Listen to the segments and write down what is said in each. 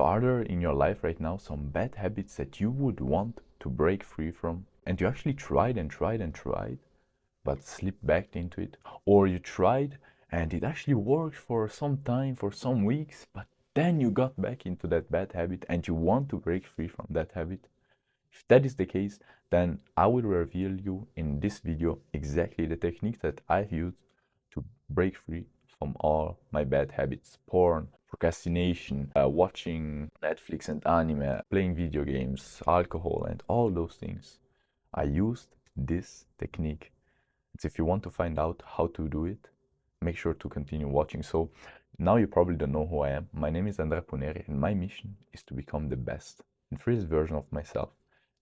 So are there in your life right now some bad habits that you would want to break free from, and you actually tried and tried and tried, but slipped back into it? Or you tried and it actually worked for some time, for some weeks, but then you got back into that bad habit and you want to break free from that habit? If that is the case, then I will reveal you in this video exactly the techniques that I've used to break free from all my bad habits: porn, procrastination, watching Netflix and anime, playing video games, alcohol, and all those things. I used this technique. So if you want to find out how to do it, make sure to continue watching. So now you probably don't know who I am. My name is Andrea Poneri, and my mission is to become the best and freest version of myself,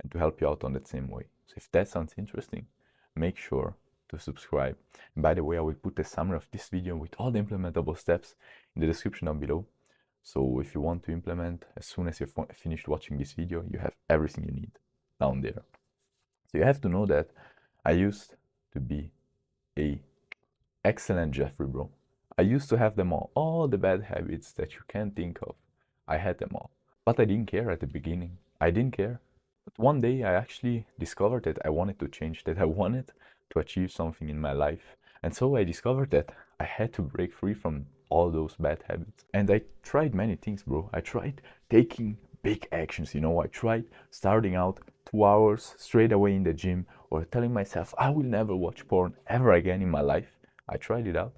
and to help you out on that same way. So if that sounds interesting, make sure to subscribe. And by the way, I will put a summary of this video with all the implementable steps in the description down below. So if you want to implement, as soon as you've finished watching this video, you have everything you need down there. So you have to know that I used to be a excellent Jeffrey, bro. I used to have them all the bad habits that you can think of. I had them all. But I didn't care at the beginning. I didn't care. But one day I actually discovered that I wanted to change, that I wanted to achieve something in my life. And so I discovered that I had to break free from all those bad habits. And I tried many things, bro. I tried taking big actions, I tried starting out 2 hours straight away in the gym, or telling myself I will never watch porn ever again in my life. I tried it out,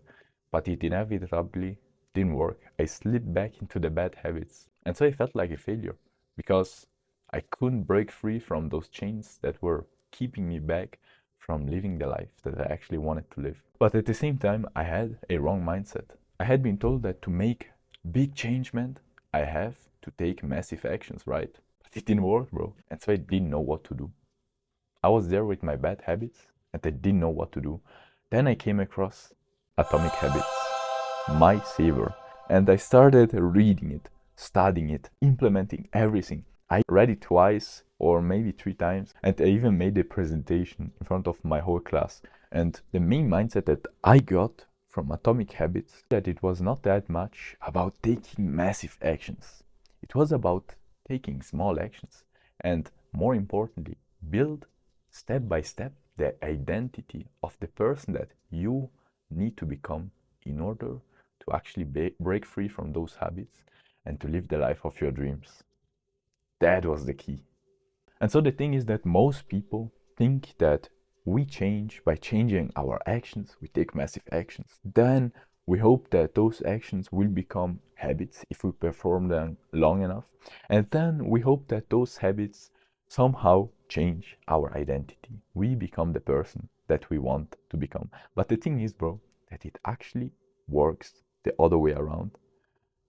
but it inevitably didn't work. I slipped back into the bad habits. And so I felt like a failure, because I couldn't break free from those chains that were keeping me back from living the life that I actually wanted to live. But at the same time, I had a wrong mindset. I had been told that to make big change meant I have to take massive actions, right? But it didn't work, bro. And so I didn't know what to do. I was there with my bad habits and I didn't know what to do. Then I came across Atomic Habits, my savior. And I started reading it, studying it, implementing everything. I read it twice or maybe 3 times, and I even made a presentation in front of my whole class. And the main mindset that I got from Atomic Habits, that it was not that much about taking massive actions. It was about taking small actions, and more importantly, build step by step the identity of the person that you need to become in order to actually break free from those habits and to live the life of your dreams. That was the key. And so the thing is that most people think that we change by changing our actions. We take massive actions. Then we hope that those actions will become habits if we perform them long enough. And then we hope that those habits somehow change our identity. We become the person that we want to become. But the thing is, bro, that it actually works the other way around.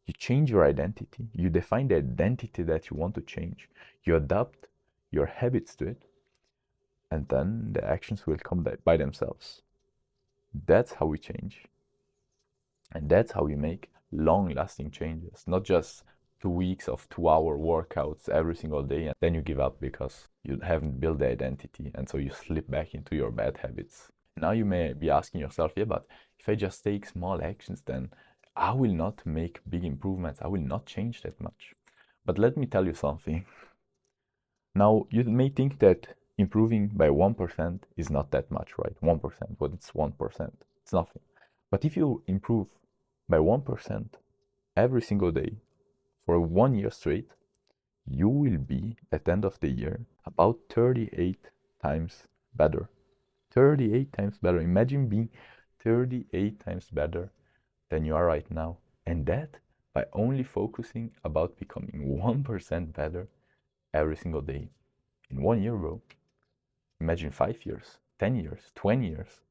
You change your identity. You define the identity that you want to change. You adapt your habits to it, and then the actions will come by themselves. That's how we change. And that's how we make long-lasting changes, not just 2 weeks of 2-hour workouts every single day, and then you give up because you haven't built the identity, and so you slip back into your bad habits. Now you may be asking yourself, yeah, but if I just take small actions, then I will not make big improvements. I will not change that much. But let me tell you something. Now, you may think that improving by 1% is not that much, right? 1%, well, it's 1%. It's nothing. But if you improve by 1% every single day for 1 year straight, you will be, at the end of the year, about 38 times better. 38 times better. Imagine being 38 times better than you are right now. And that by only focusing about becoming 1% better every single day. In 1 year, bro. Imagine 5 years, 10 years, 20 years.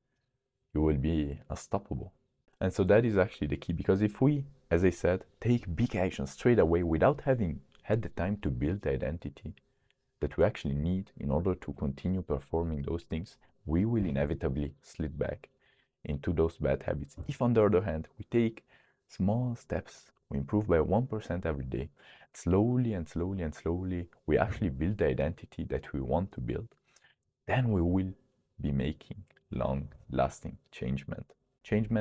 You will be unstoppable. And so that is actually the key, because if we, as I said, take big action straight away without having had the time to build the identity that we actually need in order to continue performing those things, we will inevitably slip back into those bad habits. If, on the other hand, we take small steps, we improve by 1% every day, slowly and slowly and slowly, we actually build the identity that we want to build, then we will be making long-lasting changement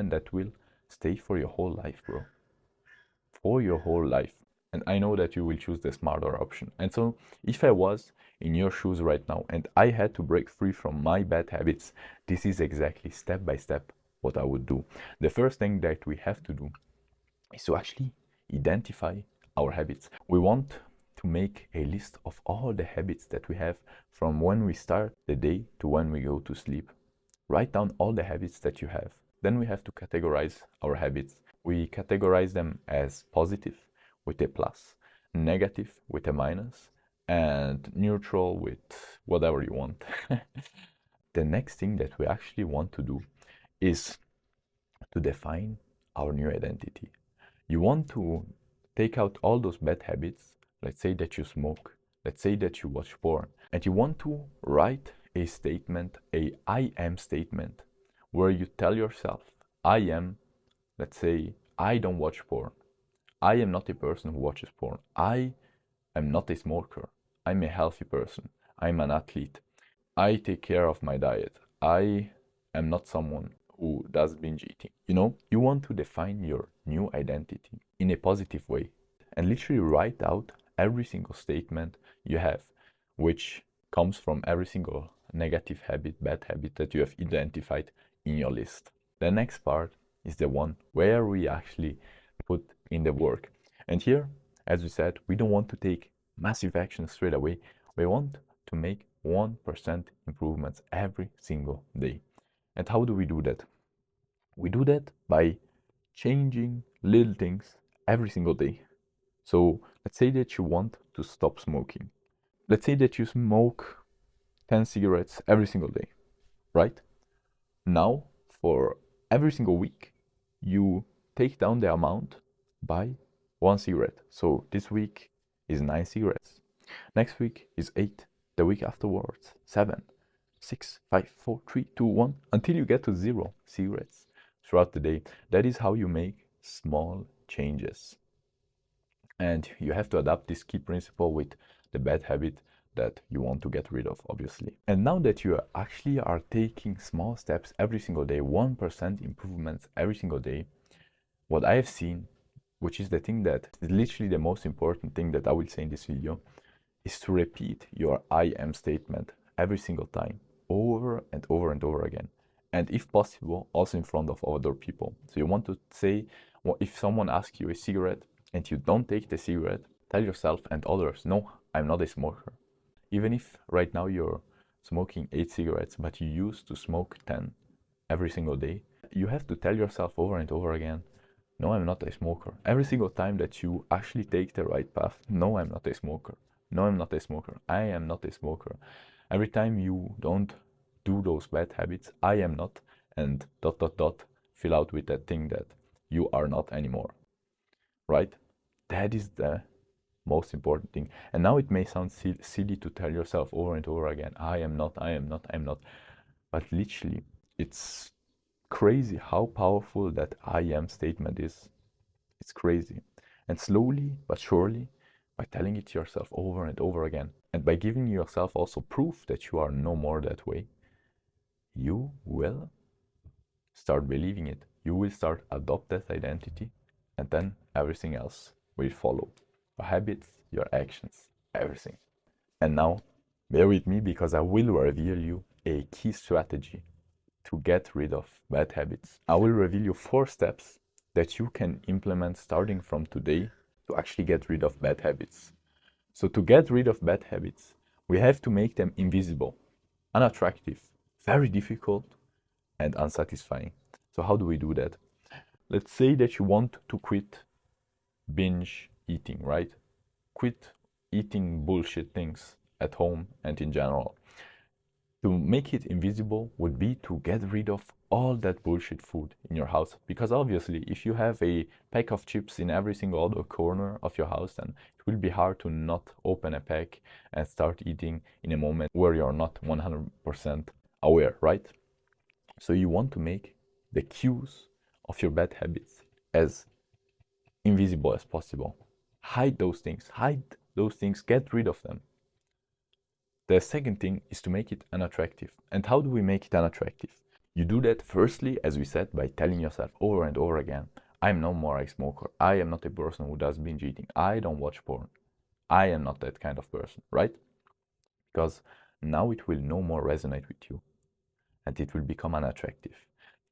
that will stay for your whole life, bro. For your whole life. And I know that you will choose the smarter option. And so if I was in your shoes right now and I had to break free from my bad habits, this is exactly step by step what I would do. The first thing that we have to do is to actually identify our habits. We want to make a list of all the habits that we have from when we start the day to when we go to sleep. Write down all the habits that you have. Then we have to categorize our habits. We categorize them as positive with a plus, negative with a minus, and neutral with whatever you want. The next thing that we actually want to do is to define our new identity. You want to take out all those bad habits. Let's say that you smoke, let's say that you watch porn, and you want to write a statement, a I am statement, where you tell yourself, I am, let's say, I don't watch porn. I am not a person who watches porn. I am not a smoker. I'm a healthy person. I'm an athlete. I take care of my diet. I am not someone who does binge eating. You want to define your new identity in a positive way and literally write out every single statement you have, which comes from every single negative habit, bad habit that you have identified in your list. The next part is the one where we actually put in the work. And here, as we said, we don't want to take massive action straight away. We want to make 1% improvements every single day. And how do we do that? We do that by changing little things every single day. So let's say that you want to stop smoking. Let's say that you smoke 10 cigarettes every single day, right? Now, for every single week, you take down the amount by 1 cigarette. So this week is 9 cigarettes. Next week is 8. The week afterwards, 7, 6, 5, 4, 3, 2, 1, until you get to 0 cigarettes throughout the day. That is how you make small changes. And you have to adapt this key principle with the bad habit that you want to get rid of, obviously. And now that you actually are taking small steps every single day, 1% improvements every single day, what I have seen, which is the thing that is literally the most important thing that I will say in this video, is to repeat your I am statement every single time, over and over and over again. And if possible, also in front of other people. So you want to say, well, if someone asks you a cigarette and you don't take the cigarette, tell yourself and others, no, I'm not a smoker. Even if right now you're smoking 8 cigarettes, but you used to smoke 10 every single day, you have to tell yourself over and over again, no, I'm not a smoker. Every single time that you actually take the right path, no, I'm not a smoker. No, I'm not a smoker. I am not a smoker. Every time you don't do those bad habits, I am not, and ... fill out with that thing that you are not anymore. Right? That is the most important thing. And now it may sound silly to tell yourself over and over again, I am not, I am not, I'm not. But literally, it's crazy how powerful that I am statement is. It's crazy. And slowly but surely, by telling it to yourself over and over again, and by giving yourself also proof that you are no more that way, you will start believing it. You will start adopt that identity, and then everything else will follow. Your habits, your actions, everything. And now, bear with me because I will reveal you a key strategy to get rid of bad habits. I will reveal you 4 steps that you can implement starting from today to actually get rid of bad habits. So to get rid of bad habits, we have to make them invisible, unattractive, very difficult, and unsatisfying. So how do we do that? Let's say that you want to quit binge eating, right? Quit eating bullshit things at home and in general. To make it invisible would be to get rid of all that bullshit food in your house. Because obviously, if you have a pack of chips in every single other corner of your house, then it will be hard to not open a pack and start eating in a moment where you're not 100% aware, right? So you want to make the cues of your bad habits as invisible as possible. Hide those things, get rid of them. The second thing is to make it unattractive. And how do we make it unattractive? You do that firstly, as we said, by telling yourself over and over again, I'm no more a smoker. I am not a person who does binge eating. I don't watch porn. I am not that kind of person, right? Because now it will no more resonate with you and it will become unattractive.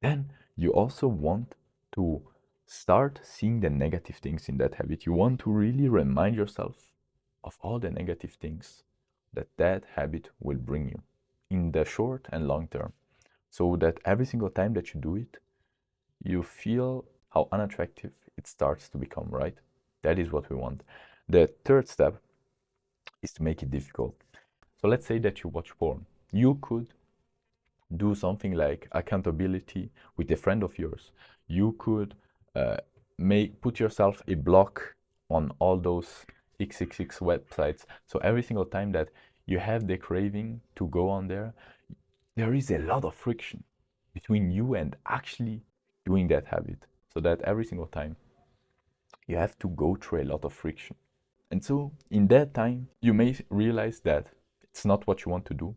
Then you also want to start seeing the negative things in that habit. You want to really remind yourself of all the negative things that that habit will bring you in the short and long term. So that every single time that you do it, you feel how unattractive it starts to become, right? That is what we want. The third step is to make it difficult. So let's say that you watch porn. You could do something like accountability with a friend of yours. You could put yourself a block on all those XXX websites. So every single time that you have the craving to go on there, there is a lot of friction between you and actually doing that habit. So that every single time you have to go through a lot of friction. And so in that time, you may realize that it's not what you want to do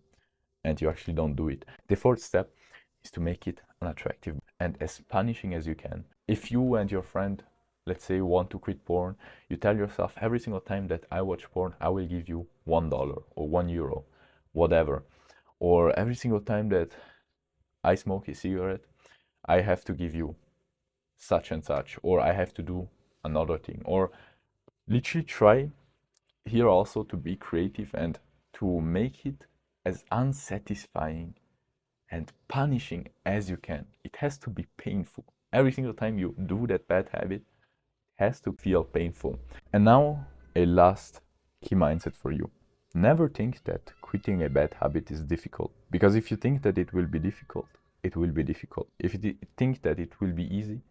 and you actually don't do it. The fourth step is to make it unattractive and as punishing as you can. If you and your friend, let's say, want to quit porn, you tell yourself every single time that I watch porn, I will give you $1 or €1, whatever. Or every single time that I smoke a cigarette, I have to give you such and such, or I have to do another thing. Or literally try here also to be creative and to make it as unsatisfying and punishing as you can. It has to be painful. Every single time you do that bad habit, it has to feel painful. And now, a last key mindset for you. Never think that quitting a bad habit is difficult. Because if you think that it will be difficult, it will be difficult. If you think that it will be easy,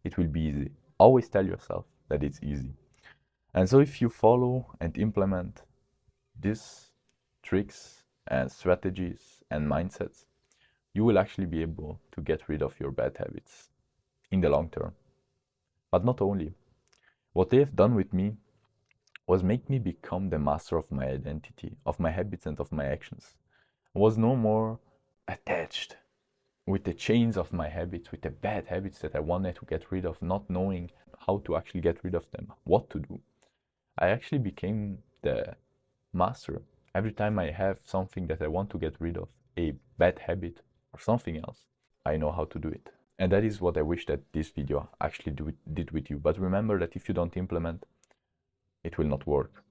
it will be easy. Always tell yourself that it's easy. And so if you follow and implement these tricks and strategies and mindsets, you will actually be able to get rid of your bad habits in the long term. But not only. What they have done with me was make me become the master of my identity, of my habits and of my actions. I was no more attached with the chains of my habits, with the bad habits that I wanted to get rid of, not knowing how to actually get rid of them, what to do. I actually became the master. Every time I have something that I want to get rid of, a bad habit or something else, I know how to do it. And that is what I wish that this video actually did with you. But remember that if you don't implement, it will not work.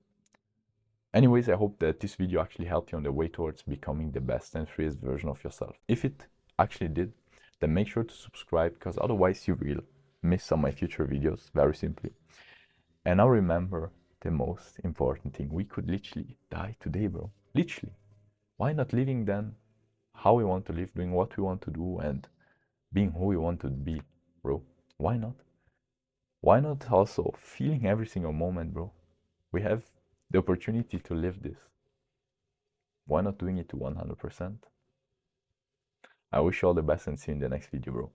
Anyways, I hope that this video actually helped you on the way towards becoming the best and freest version of yourself. If it actually did, then make sure to subscribe, because otherwise you will miss some of my future videos, very simply. And now remember the most important thing. We could literally die today, bro. Literally. Why not living then how we want to live, doing what we want to do, and being who we want to be, bro? Why not? Why not also feeling every single moment, bro? We have the opportunity to live this. Why not doing it to 100%? I wish you all the best and see you in the next video, bro.